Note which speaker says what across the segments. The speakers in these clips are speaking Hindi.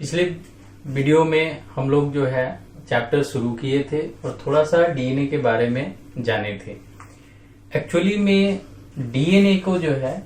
Speaker 1: पिछले वीडियो में हम लोग जो है चैप्टर शुरू किए थे और थोड़ा सा डीएनए के बारे में जाने थे। एक्चुअली में डीएनए को जो है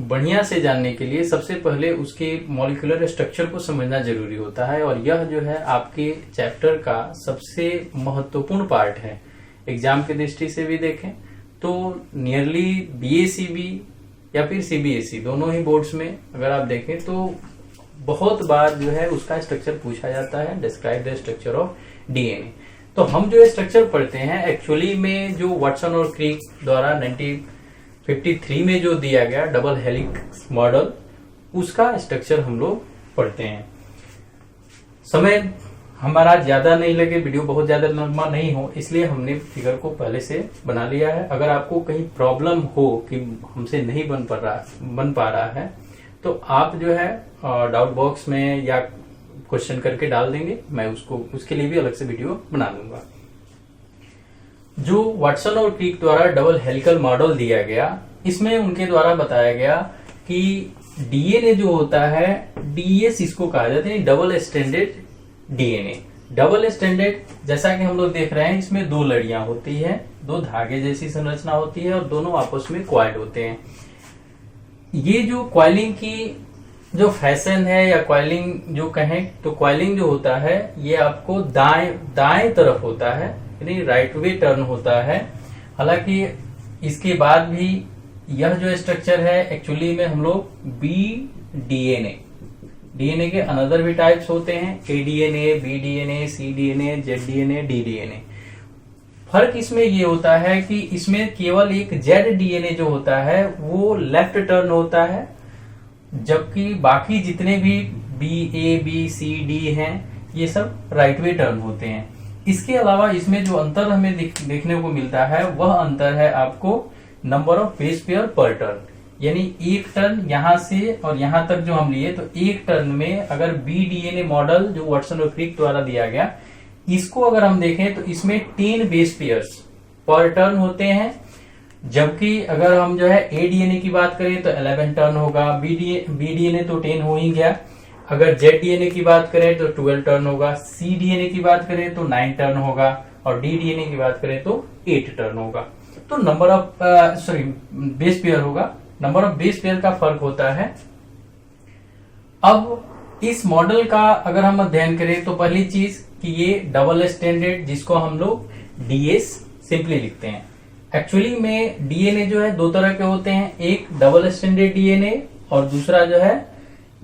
Speaker 1: बढ़िया से जानने के लिए सबसे पहले उसके मॉलिक्यूलर स्ट्रक्चर को समझना जरूरी होता है और यह जो है आपके चैप्टर का सबसे महत्वपूर्ण पार्ट है। एग्जाम की दृष्टि से भी देखें तो नियरली बीएसीबी या फिर सीबीएसई दोनों ही बोर्ड्स में अगर आप देखें तो बहुत बार जो है उसका स्ट्रक्चर पूछा जाता है, describe the structure of DNA. तो हम जो स्ट्रक्चर पढ़ते हैं एक्चुअली में जो वाटसन और क्रिक द्वारा 1953 में जो दिया गया डबल हेलिक्स मॉडल, उसका स्ट्रक्चर हम लोग पढ़ते हैं। समय हमारा ज्यादा नहीं लगे, वीडियो बहुत ज्यादा लंबा नहीं हो, इसलिए हमने फिगर को पहले से बना लिया है। अगर आपको कहीं प्रॉब्लम हो कि हमसे नहीं बन पा रहा है तो आप जो है डाउट बॉक्स में या क्वेश्चन करके डाल देंगे, मैं उसके लिए भी अलग से वीडियो बना दूंगा। जो वाटसन और क्रिक द्वारा डबल हेलिकल मॉडल दिया गया, इसमें उनके द्वारा बताया गया कि डीएनए जो होता है डीएस इसको कहा जाता है, double standard DNA. Double standard जैसा कि हम लोग देख रहे हैं, इसमें दो लड़ियां होती है, दो धागे जैसी संरचना होती है और दोनों आपस में क्वाइल्ड होते हैं। ये जो क्वाइलिंग की जो फैशन है या क्वाइलिंग जो कहें तो क्वाइलिंग जो होता है ये आपको दाएं तरफ होता है, यानी राइट वे टर्न होता है। हालांकि इसके बाद भी यह जो स्ट्रक्चर है एक्चुअली में हम लोग डीएनए के अनदर भी टाइप्स होते हैं, एडीएनए, बीडीएनए, सीडीएनए, जेडडीएनए, डीडीएनए। फर्क इसमें ये होता है कि इसमें केवल एक जेड डीएनए जो होता है वो लेफ्ट टर्न होता है, जबकि बाकी जितने भी बी, ए, बी, सी, डी हैं ये सब राइट वे टर्न होते हैं। इसके अलावा इसमें जो अंतर हमें देखने को मिलता है वह अंतर है आपको नंबर ऑफ बेस पेयर पर टर्न, यानी एक टर्न यहां से और यहां तक जो हम लिए तो एक टर्न में अगर बी डीएनए मॉडल जो वाटसन और क्रिक द्वारा दिया गया, इसको अगर हम देखें तो इसमें 10 बेस पेयर्स पर टर्न होते हैं, जबकि अगर हम जो है ए डीएनए की बात करें तो 11 टर्न होगा। बी डीएनए तो 10 हो ही गया। अगर जेड डीएनए की बात करें तो 12 टर्न होगा। सी डीएनए की बात करें तो 9 टर्न होगा और डी डीएनए की बात करें तो 8 टर्न होगा। तो नंबर ऑफ बेस पेयर होगा, नंबर ऑफ बेस पेयर का फर्क होता है। अब इस मॉडल का अगर हम अध्ययन करें तो पहली चीज कि ये डबल स्टैंडर्ड, जिसको हम लोग डीएस सिंपली लिखते हैं। एक्चुअली में डीएनए जो है दो तरह के होते हैं, एक डबल स्टैंडर्ड डीएनए और दूसरा जो है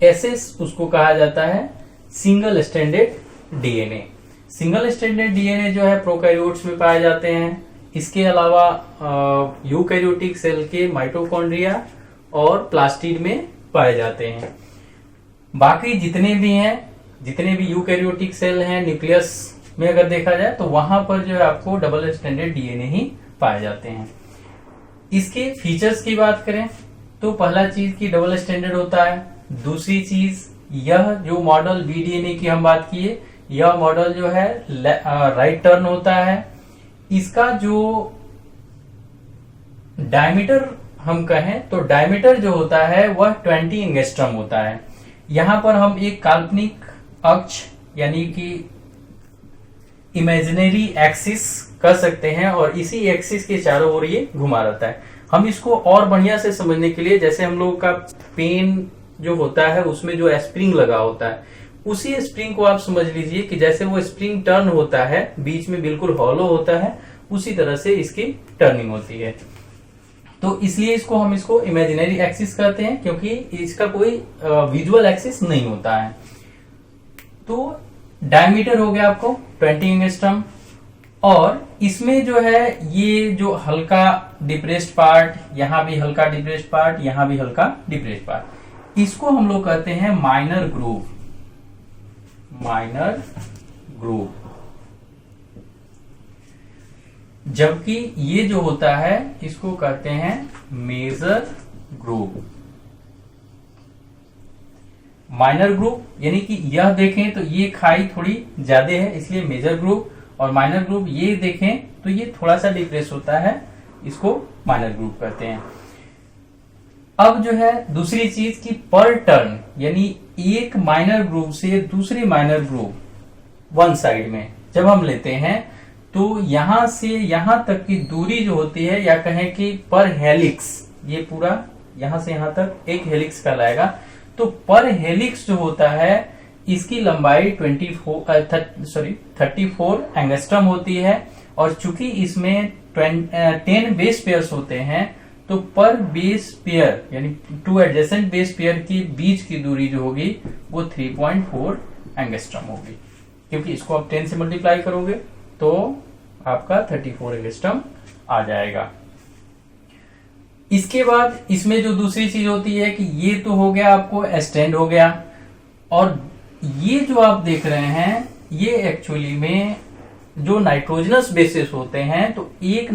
Speaker 1: एसएस, उसको कहा जाता है single standard DNA. Single standard DNA जो है प्रोकैरियोट्स में पाए जाते हैं। इसके अलावा यूकैरियोटिक सेल के माइटोकॉन्ड्रिया और प्लास्टिड में पाए जाते हैं। बाकी जितने भी यूकैरियोटिक सेल हैं, न्यूक्लियस में अगर देखा जाए तो वहां पर जो है आपको डबल स्टैंडर्ड डीएनए ही पाए जाते हैं। इसके फीचर्स की बात करें तो पहला चीज की डबल स्टैंडर्ड होता है। दूसरी चीज, यह जो मॉडल बीडीएनए की हम बात किए, यह मॉडल जो है राइट टर्न होता है। इसका जो डायमीटर हम कहें तो डायमीटर जो होता है वह 20 एंगस्ट्रम होता है। यहां पर हम एक काल्पनिक अक्ष यानी कि इमेजिनरी एक्सिस कर सकते हैं और इसी एक्सिस के चारों ओर ये घुमा रहता है। हम इसको और बढ़िया से समझने के लिए, जैसे हम लोग का पेन जो होता है उसमें जो स्प्रिंग लगा होता है, उसी स्प्रिंग को आप समझ लीजिए कि जैसे वो स्प्रिंग टर्न होता है, बीच में बिल्कुल हॉलो होता है, उसी तरह से इसकी टर्निंग होती है। तो इसलिए हम इसको इमेजिनरी एक्सिस कहते हैं, क्योंकि इसका कोई विजुअल एक्सिस नहीं होता है। तो डायमीटर हो गया आपको 20 एंगस्ट्रम और इसमें जो है ये जो हल्का डिप्रेस्ड पार्ट, यहां भी हल्का डिप्रेस्ड पार्ट, यहां भी हल्का डिप्रेस्ड पार्ट, इसको हम लोग कहते हैं माइनर ग्रूव। जबकि ये जो होता है इसको कहते हैं मेजर ग्रूव। माइनर ग्रूव यानी कि यह देखें तो ये खाई थोड़ी ज्यादा है, इसलिए मेजर ग्रूव, और माइनर ग्रूव ये देखें तो ये थोड़ा सा डिप्रेस होता है, इसको माइनर ग्रूव कहते हैं। अब जो है दूसरी चीज की पर टर्न, यानी एक माइनर ग्रुप से दूसरी माइनर ग्रुप वन साइड में जब हम लेते हैं तो यहां से यहां तक की दूरी जो होती है, या कहें कि पर हेलिक्स, ये पूरा यहां से यहां तक एक हेलिक्स कहलाएगा। तो पर हेलिक्स जो होता है इसकी लंबाई 34 एंगस्ट्रम होती है, और चूंकि इसमें 10 बेस पेयर्स होते हैं तो पर बेस पेयर यानी 2 एडजेसेंट बेस पेयर की बीच की दूरी जो होगी वो 3.4 एंगस्ट्रम होगी, क्योंकि इसको आप 10 से मल्टीप्लाई करोगे तो आपका 34 एंगस्ट्रम आ जाएगा। इसके बाद इसमें जो दूसरी चीज होती है कि ये तो हो गया आपको एस्टेंड हो गया, और ये जो आप देख रहे हैं ये एक्चुअली में जो नाइट्रोजनस बेसिस होते हैं, तो एक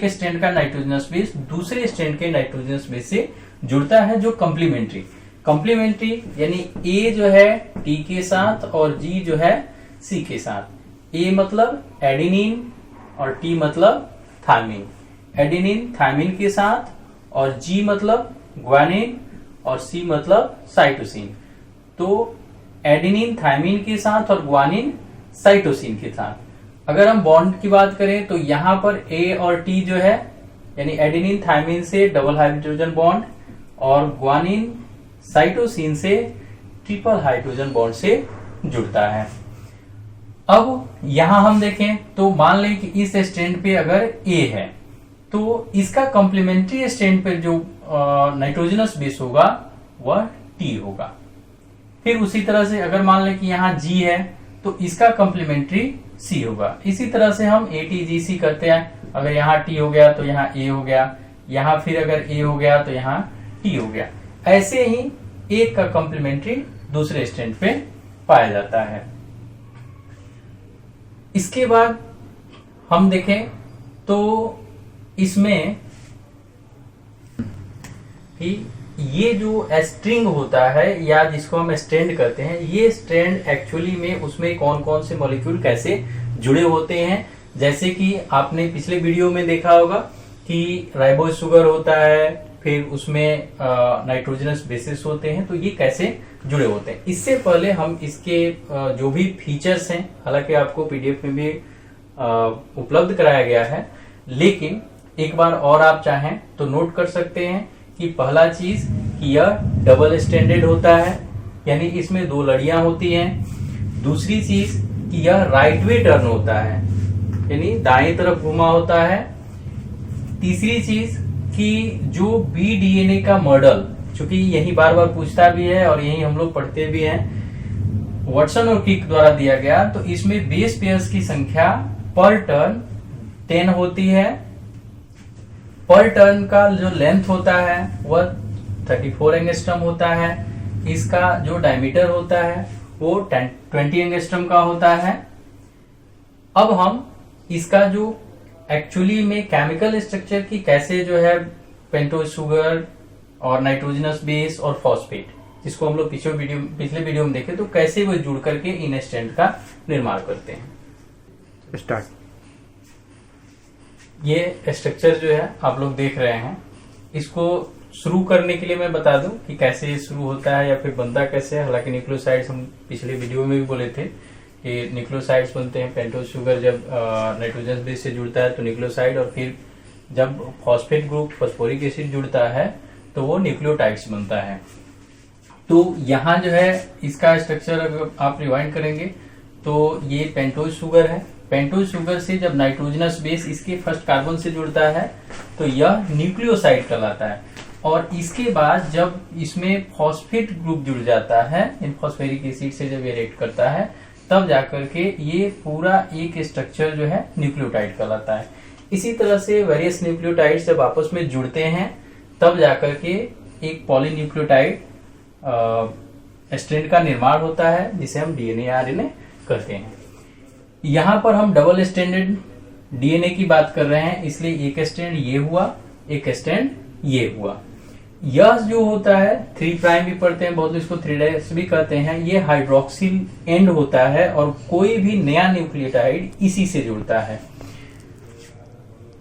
Speaker 1: स्टैंड का नाइट्रोजनस बेस दूसरे स्टैंड के नाइट्रोजनस बेस से जुड़ता है, जो कंप्लीमेंट्री यानी ए जो है टी के साथ और जी जो है सी के साथ। ए मतलब एडेनिन और टी मतलब थायमिन, एडेनिन थायमिन के साथ, और जी मतलब ग्वानिन और सी मतलब साइटोसिन। तो एडेनिन थायमिन के साथ और ग्वानिन साइटोसिन के साथ। अगर हम बॉन्ड की बात करें तो यहां पर ए और टी जो है यानी एडेनिन थायमिन से डबल हाइड्रोजन बॉन्ड, और ग्वानिन साइटोसिन से ट्रिपल हाइड्रोजन बॉन्ड से जुड़ता है। अब यहां हम देखें तो मान लें कि इस स्टैंड पे अगर ए है तो इसका कॉम्प्लीमेंट्री स्टैंड पे जो नाइट्रोजनस बेस होगा वह टी होगा। फिर उसी तरह से अगर मान लें कि यहाँ जी है तो इसका कॉम्प्लीमेंट्री सी होगा। इसी तरह से हम ATGC करते हैं, अगर यहाँ टी हो गया तो यहाँ ए हो गया, यहाँ फिर अगर ए हो गया तो यहाँ टी हो गया। ऐसे ही एक का कॉम्प्लीमेंट्री दूसरे स्टैंड पे पाया जाता है। इसके बाद हम देखें तो इसमें कि ये जो स्ट्रिंग होता है या जिसको हम स्ट्रैंड करते हैं, ये स्ट्रैंड एक्चुअली में उसमें कौन कौन से मॉलिक्यूल कैसे जुड़े होते हैं। जैसे कि आपने पिछले वीडियो में देखा होगा कि राइबोज शुगर होता है, फिर उसमें नाइट्रोजनस बेसिस होते हैं, तो ये कैसे जुड़े होते हैं। इससे पहले हम इसके जो भी फीचर्स हैं, हालांकि आपको पीडीएफ में भी उपलब्ध कराया गया है, लेकिन एक बार और आप चाहें तो नोट कर सकते हैं कि पहला चीज कि यह डबल स्टैंडर्ड होता है, यानी इसमें 2 लड़ियां होती हैं। दूसरी चीज कि यह राइट वे टर्न होता है, यानी दाएं तरफ घुमा होता है। तीसरी चीज कि जो BDNA का मॉडल, चूंकि यही बार बार पूछता भी है और यही हम लोग पढ़ते भी हैं, वाटसन और क्रिक द्वारा दिया गया, तो इसमें बेस पेयर्स की संख्या पर टर्न 10 होती है। पर टर्न का जो लेंथ होता है वह 34 एंगस्ट्रम होता है। इसका जो डायमीटर होता है वो 20 एंगस्ट्रम का होता है। अब हम इसका जो एक्चुअली में केमिकल स्ट्रक्चर की कैसे जो है पेंटोज शुगर और नाइट्रोजनस बेस और फॉस्फेट, जिसको हम लोग पिछले वीडियो में देखे, तो कैसे वो जुड़ करके इन स्टैंड का निर्माण करते हैं।
Speaker 2: स्टार्ट।
Speaker 1: ये स्ट्रक्चर जो है आप लोग देख रहे हैं, इसको शुरू करने के लिए मैं बता दूं कि कैसे ये शुरू होता है या फिर बनता कैसे है। हालांकि न्यूक्लियोसाइड्स हम पिछले वीडियो में भी बोले थे कि न्यूक्लियोसाइड्स बनते हैं। पेंटोज शुगर जब नाइट्रोजन बेस से जुड़ता है तो न्यूक्लियोसाइड, और फिर जब फॉस्फेट ग्रुप फॉस्फोरिक एसिड जुड़ता है तो वो न्यूक्लियोटाइड्स बनता है। तो यहाँ जो है इसका स्ट्रक्चर अगर आप रिवाइंड करेंगे तो ये पेंटोज शुगर है। पेंटोज शुगर से जब नाइट्रोजनस बेस इसके फर्स्ट कार्बन से जुड़ता है तो यह न्यूक्लियोसाइड कहलाता है, और इसके बाद जब इसमें फॉस्फेट ग्रुप जुड़ जाता है, इन फॉस्फेरिक एसिड से जब ये रिएक्ट करता है, तब जाकर के ये पूरा एक स्ट्रक्चर जो है न्यूक्लियोटाइड कहलाता है। इसी तरह से वेरियस न्यूक्लियोटाइड जब आपस में जुड़ते हैं तब जाकर के एक पॉलीन्यूक्लियोटाइड स्ट्रैंड का निर्माण होता है, जिसे हम डीएनए आरएनए कहते हैं। यहाँ पर हम डबल स्टैंडर्ड डीएनए की बात कर रहे हैं, इसलिए एक स्ट्रैंड ये हुआ, एक स्ट्रैंड ये हुआ। यह जो होता है 3 प्राइम भी पढ़ते हैं, बहुत लोग इसको 3' भी कहते हैं, ये हाइड्रोक्सिल एंड होता है और कोई भी नया न्यूक्लियोटाइड इसी से जुड़ता है।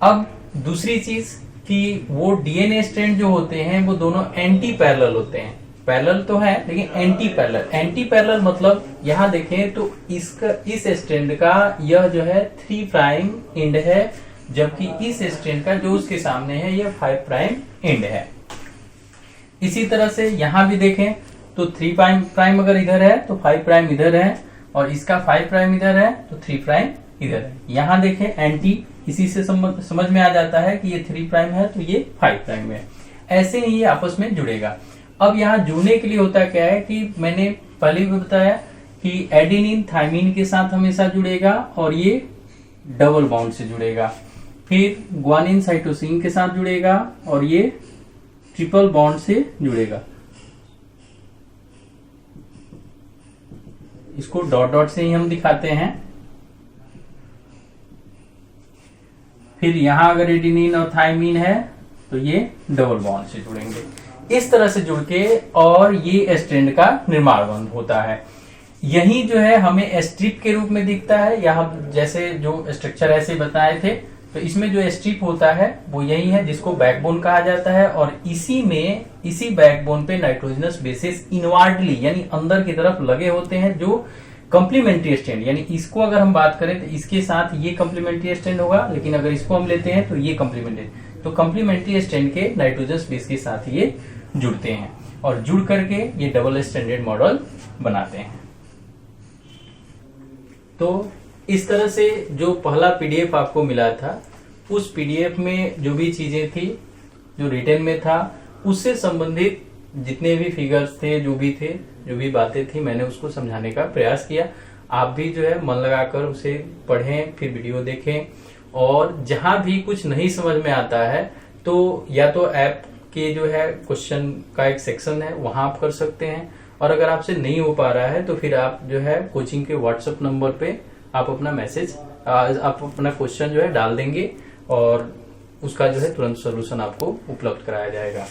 Speaker 1: अब दूसरी चीज कि वो डीएनए स्ट्रैंड जो होते हैं वो दोनों एंटी पैरेलल होते हैं। पैरेलल तो है लेकिन एंटी पैरेलल। एंटी पैरेलल मतलब यहां देखें तो इसका इस स्ट्रैंड का यह जो है 3 प्राइम एंड है, जबकि इस स्ट्रैंड का जो उसके सामने है यह 5 प्राइम एंड है। इसी तरह से यहां भी देखें तो 3 प्राइम अगर इधर है तो 5 प्राइम इधर है, और इसका 5 प्राइम इधर है तो 3 प्राइम इधर है। यहां देखें एंटी, इसी से समझ में आ जाता है कि ये 3 प्राइम है तो ये 5 प्राइम है। ऐसे ही ये आपस में जुड़ेगा। अब यहाँ जुड़ने के लिए होता क्या है कि मैंने पहले भी बताया कि एडेनिन थायमिन के साथ हमेशा जुड़ेगा और ये डबल बॉन्ड से जुड़ेगा। फिर ग्वानिन साइटोसिन के साथ जुड़ेगा और ये ट्रिपल बॉन्ड से जुड़ेगा। इसको डॉट डॉट से ही हम दिखाते हैं। फिर यहां अगर एडेनिन और थायमिन है तो ये डबल बॉन्ड से जुड़ेंगे। इस तरह से जुड़ के और ये स्ट्रैंड का निर्माण होता है। यही जो है हमें स्ट्रिप के रूप में दिखता है। यहाँ जैसे जो स्ट्रक्चर ऐसे बताए थे तो इसमें जो स्ट्रिप होता है वो यही है जिसको बैकबोन कहा जाता है, और इसी बैकबोन पे नाइट्रोजनस बेसिस इनवार्डली यानी अंदर की तरफ लगे होते हैं जो कॉम्प्लीमेंट्री स्ट्रैंड, यानी इसको अगर हम बात करें तो इसके साथ ये कॉम्प्लीमेंट्री स्ट्रैंड होगा, लेकिन अगर इसको हम लेते हैं तो ये कॉम्प्लीमेंट्री, तो कॉम्प्लीमेंट्री स्ट्रैंड के नाइट्रोजनस बेस के साथ ये जुड़ते हैं और जुड़ करके ये डबल स्टैंडर्ड मॉडल बनाते हैं। तो इस तरह से जो पहला पीडीएफ आपको मिला था उस पीडीएफ में जो भी चीजें थी जो रिटन में था उससे संबंधित जितने भी फिगर्स थे, जो भी बातें थी, मैंने उसको समझाने का प्रयास किया। आप भी जो है मन लगाकर उसे पढ़ें, फिर वीडियो देखें, और जहां भी कुछ नहीं समझ में आता है तो या तो ऐप के जो है क्वेश्चन का एक सेक्शन है वहां आप कर सकते हैं, और अगर आपसे नहीं हो पा रहा है तो फिर आप जो है कोचिंग के व्हाट्सएप नंबर पे आप अपना क्वेश्चन जो है डाल देंगे और उसका जो है तुरंत सोल्यूशन आपको उपलब्ध कराया जाएगा।